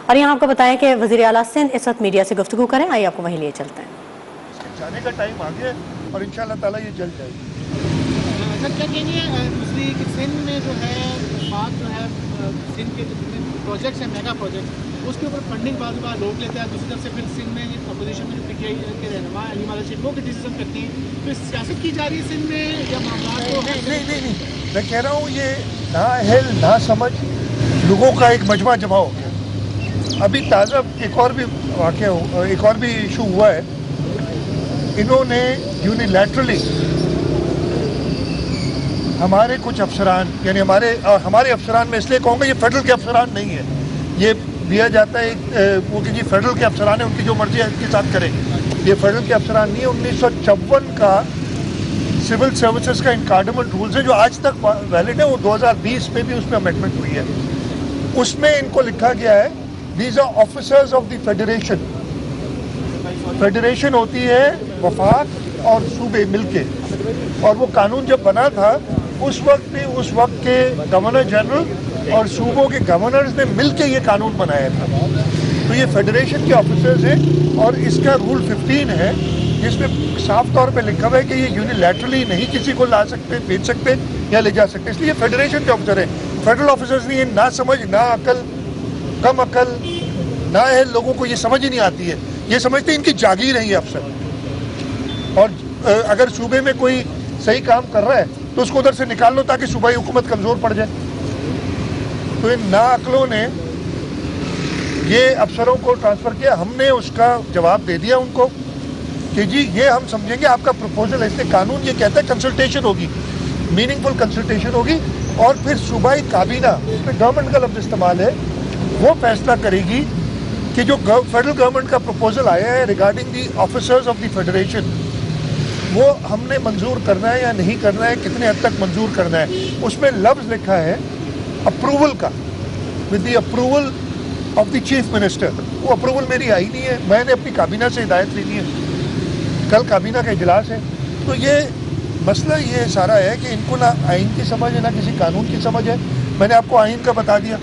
और यहाँ आपको बताएं कि वज़ीर आला सिंध इस वक्त मीडिया से गुफ्तगू करें, आइए आपको वहीं लिए चलते हैं। जाने का टाइम आ गया और इंशाअल्लाह ताला ये जल जाएगी। सर क्या कहेंगे सिंध में जो है बात जो है सिंध के जितने प्रोजेक्ट्स हैं, मेगा प्रोजेक्ट, उसके ऊपर फंडिंग बार बार रोक लेते हैं, दूसरी तरफ से फिर सिंध में अपोजिशन में पीटीआई के रहनुमा अली माला शेख वो क्रिटिसिज्म करती हैं, तो सियासत की जा रही है सिंध में या मामला तो नहीं, मैं कह रहा हूँ ये नाअहल ना समझ लोगों का एक मजमा जमा हो गया। अभी ताज़ा एक और भी इशू हुआ है। इन्होंने यूनिलैटरली हमारे कुछ अफसरान, यानी हमारे अफसरान में इसलिए कहूँगा ये फेडरल के अफसरान नहीं है, ये दिया जाता है वो कि जी फेडरल के अफसरान है, उनकी जो मर्जी है के साथ करें। ये फेडरल के अफसरान नहीं है। 1954 का सिविल सर्विसेज का इनकार्डमेंट रूल्स है जो आज तक वैलिड है, वो 2020 में भी उसमें अमेंडमेंट हुई है। उसमें इनको लिखा गया है these are officers of the federation. Federation होती है वफाक और सूबे मिलके, और वो कानून जब बना था उस वक्त के गवर्नर जनरल और सूबों के गवर्नर्स ने मिलके ये कानून बनाया था। तो ये फेडरेशन के ऑफिसर्स हैं और इसका रूल 15 है जिसमें साफ तौर पे लिखा हुआ है कि ये यूनिलैटरली नहीं किसी को ला सकते, भेज सकते या ले जा सकते। इसलिए फेडरेशन के ऑफिसर हैं, फेडरल ऑफिसर्स नहीं है। ना समझ, ना अकल, कम अकल, ना है, लोगों को ये समझ ही नहीं आती है। ये समझते हैं इनकी जागीर है ये अफसर, और अगर सूबे में कोई सही काम कर रहा है तो उसको उधर से निकाल लो ताकि सूबाई हुकूमत कमज़ोर पड़ जाए। तो इन नाअकलों ने ये अफसरों को ट्रांसफ़र किया। हमने उसका जवाब दे दिया उनको कि जी ये हम समझेंगे आपका प्रपोजल है। इसलिए कानून ये कहता है कंसल्टेशन होगी, मीनिंगफुल कंसल्टेशन होगी, और फिर सूबाई काबीना, उसमें गवर्नमेंट का लफ्ज़ इस्तेमाल है, वो फैसला करेगी कि जो फेडरल गवर्नमेंट का प्रपोजल आया है regarding the officers of the federation, वो हमने मंजूर करना है या नहीं करना है, कितने हद तक मंजूर करना है। उसमें लफ्ज़ लिखा है अप्रूवल का, with the approval of the chief minister. वो अप्रूवल मेरी आई नहीं है, मैंने अपनी काबीना से हिदायत लेनी है, कल काबीना का इजलास है। तो ये मसला ये सारा है कि इनको ना आइन की समझ है ना किसी कानून की समझ है। मैंने आपको आइन का बता दिया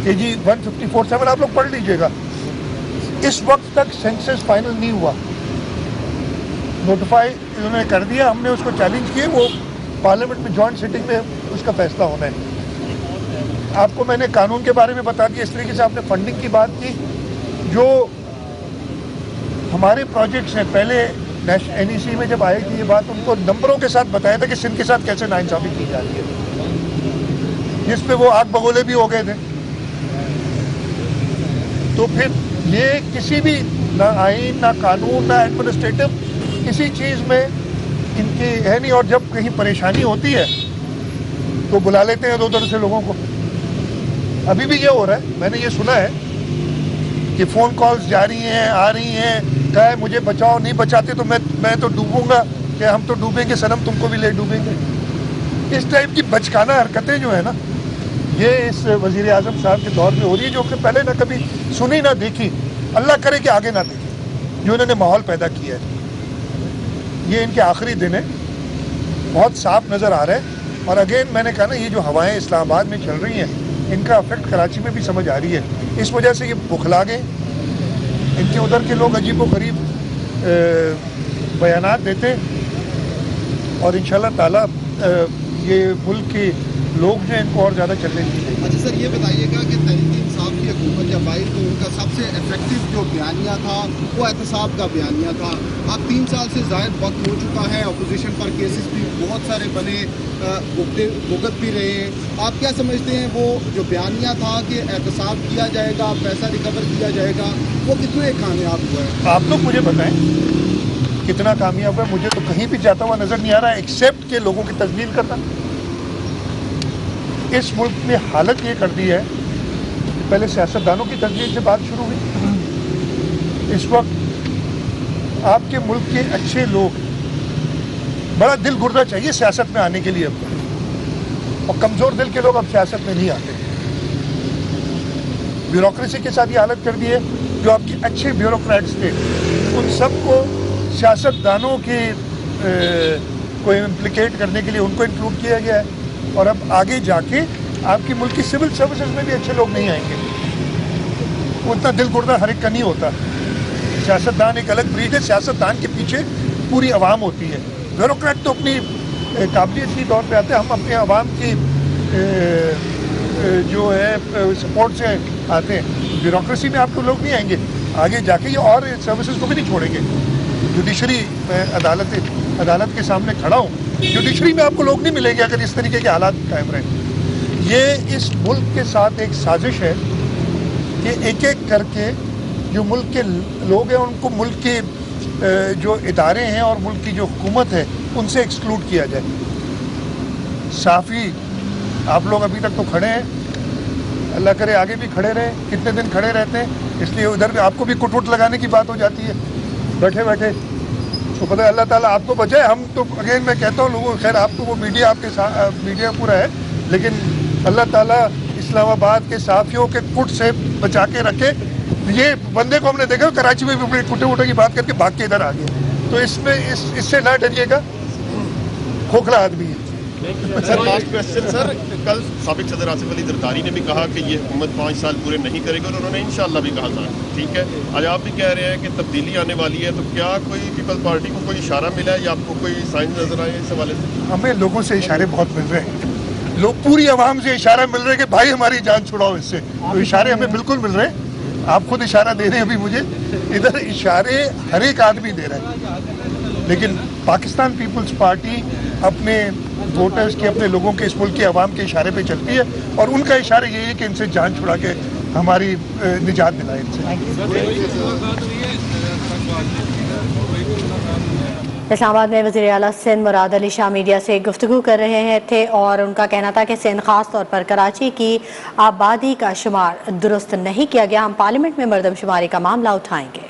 कि जी 154(7) आप लोग पढ़ लीजिएगा। इस वक्त तक सेंसस फाइनल नहीं हुआ, नोटिफाई इन्होंने कर दिया, हमने उसको चैलेंज किए, वो पार्लियामेंट में जॉइंट सिटिंग में उसका फैसला होना है। आपको मैंने कानून के बारे में बता दिया। इस तरीके से आपने फंडिंग की बात की, जो हमारे प्रोजेक्ट्स हैं, पहले NEC में जब आई थी ये बात, उनको नंबरों के साथ बताया था कि सिंध के साथ कैसे नाइंसाफी की जा रही है, जिसपे वो आग बगोले भी हो गए थे। तो फिर ये किसी भी ना आइन, ना कानून, ना एडमिनिस्ट्रेटिव किसी चीज़ में इनकी है नहीं। और जब कहीं परेशानी होती है तो बुला लेते हैं उधर से लोगों को। अभी भी ये हो रहा है, मैंने ये सुना है कि फ़ोन कॉल्स जा रही हैं, आ रही हैं, कहा है मुझे बचाओ, नहीं बचाते तो मैं तो डूबूंगा, कि हम तो डूबेंगे सनम, तुमको भी ले डूबेंगे। इस टाइप की बचकाना हरकतें जो है ना, ये इस वज़ीर आज़म साहब के दौर में हो रही है, जो कि पहले ना कभी सुनी ना देखी, अल्लाह करे कि आगे ना देखें, जो इन्होंने माहौल पैदा किया है। ये इनके आखिरी दिन है, बहुत साफ नज़र आ रहा है। और अगेन मैंने कहा ना, ये जो हवाएं इस्लामाबाद में चल रही हैं, इनका इफेक्ट कराची में भी समझ आ रही है। इस वजह से ये बुखला गए, इनके उधर के लोग अजीब व गरीब बयानात देते, और इंशाल्लाह ताला ये मुल्क के लोग जो हैं इनको और ज़्यादा चलने नहीं देंगे। अच्छा सर, ये बताइएगा कि तहरीक-ए-इंसाफ की हुकूमत जब आई तो उनका सबसे इफेक्टिव जो बयानिया था वो एहतसाब का बयानिया था। अब 3 साल से ज़ायद वक्त हो चुका है, अपोजिशन पर केसेस भी बहुत सारे बने, भुगत भी रहे हैं। आप क्या समझते हैं, वो जो बयानिया था कि एहतसाब किया जाएगा, पैसा रिकवर किया जाएगा, वो कितने कामयाब हुआ है? आप लोग मुझे बताएं कितना कामयाब है। मुझे तो कहीं भी जाता हुआ नज़र नहीं आ रहा है, एक्सेप्ट के लोगों की तस्लील करना। इस मुल्क में हालत ये कर दी है कि पहले सियासतदानों की तस्लील से बात शुरू हुई। इस वक्त आपके मुल्क के अच्छे लोग, बड़ा दिल गुर्दा चाहिए सियासत में आने के लिए अब, और कमज़ोर दिल के लोग अब सियासत में नहीं आते। ब्यूरोक्रेसी के साथ ये हालत कर दी है। जो आपके अच्छे ब्यूरोक्रेट्स थे उन सबको सियासतदानों के को इम्प्लिकेट करने के लिए उनको इंक्लूड किया गया है। और अब आगे जाके आपकी मुल्क की सिविल सर्विसेज में भी अच्छे लोग नहीं आएंगे। वो इतना दिल गुर्दा हर एक का नहीं होता। सियासतदान एक अलग ब्रीड है, सियासतदान के पीछे पूरी आवाम होती है। ब्यूरोक्रेट तो अपनी काबिलियत के तौर पे आते हैं, हम अपने आवाम की जो है सपोर्ट से आते हैं। ब्यूरोक्रेसी में आपको लोग नहीं आएंगे, आगे जाके ये और सर्विसेज को भी नहीं छोड़ेंगे। जुडिशरी अदालत के सामने खड़ा हूँ, जुडिशरी में आपको लोग नहीं मिलेंगे अगर इस तरीके के हालात कायम रहे। ये इस मुल्क के साथ एक साजिश है कि एक एक करके जो मुल्क के लोग हैं उनको मुल्क के जो इदारे हैं और मुल्क की जो हुकूमत है उनसे एक्सक्लूड किया जाए। साफ़ी आप लोग अभी तक तो खड़े हैं, अल्लाह करे आगे भी खड़े रहें। कितने दिन खड़े रहते हैं, इसलिए उधर भी आपको भी कुट लगाने की बात हो जाती है बैठे बैठे। तो पता है अल्लाह ताला आपको बचाए। हम तो अगेन मैं कहता हूँ लोगों, खैर आप तो वो मीडिया आपके साथ मीडिया पूरा है, लेकिन अल्लाह ताला इस्लामाबाद के साफियों के कुट से बचा के रखे। ये बंदे को हमने देखा कराची में भी कुटे वुटे की बात करके भाग के इधर आ गए। तो इसमें इससे ना डरिएगा, खोखला आदमी है। सर लास्ट क्वेश्चन सर, कल साबिक सदर आसिफ अली जरदारी ने भी कहा कि ये हुकूमत 5 साल पूरे नहीं करेगी और उन्होंने इंशाल्लाह भी कहा था, ठीक है। आज आप भी कह रहे हैं कि तब्दीली आने वाली है, तो क्या कोई पीपल्स पार्टी को कोई इशारा मिला है या आपको कोई साइन नजर आए इस हवाले से? हमें लोगों से इशारे बहुत मिल रहे हैं, लोग पूरी आवाम से इशारा मिल रहे हैं कि भाई हमारी जान छुड़ाओ इससे। तो इशारे हमें बिल्कुल मिल रहे हैं, आप खुद इशारा दे रहे हैं अभी मुझे, इधर इशारे हर एक आदमी दे रहा है। लेकिन पाकिस्तान पीपल्स पार्टी अपने वोटर्स के, अपने लोगों के, इस मुल्क के अवाम के इशारे पे चलती है और उनका इशारा यही है कि इनसे जान छुड़ा के हमारी निजात दिलाए इनसे। इस्लामाबाद में वज़ीर आला सिंध मुराद अली शाह मीडिया से गुफ्तगू कर रहे थे और उनका कहना था कि सिंध खास तौर पर कराची की आबादी का शुमार दुरुस्त नहीं किया गया, हम पार्लियामेंट में मरदमशुमारी का मामला उठाएंगे।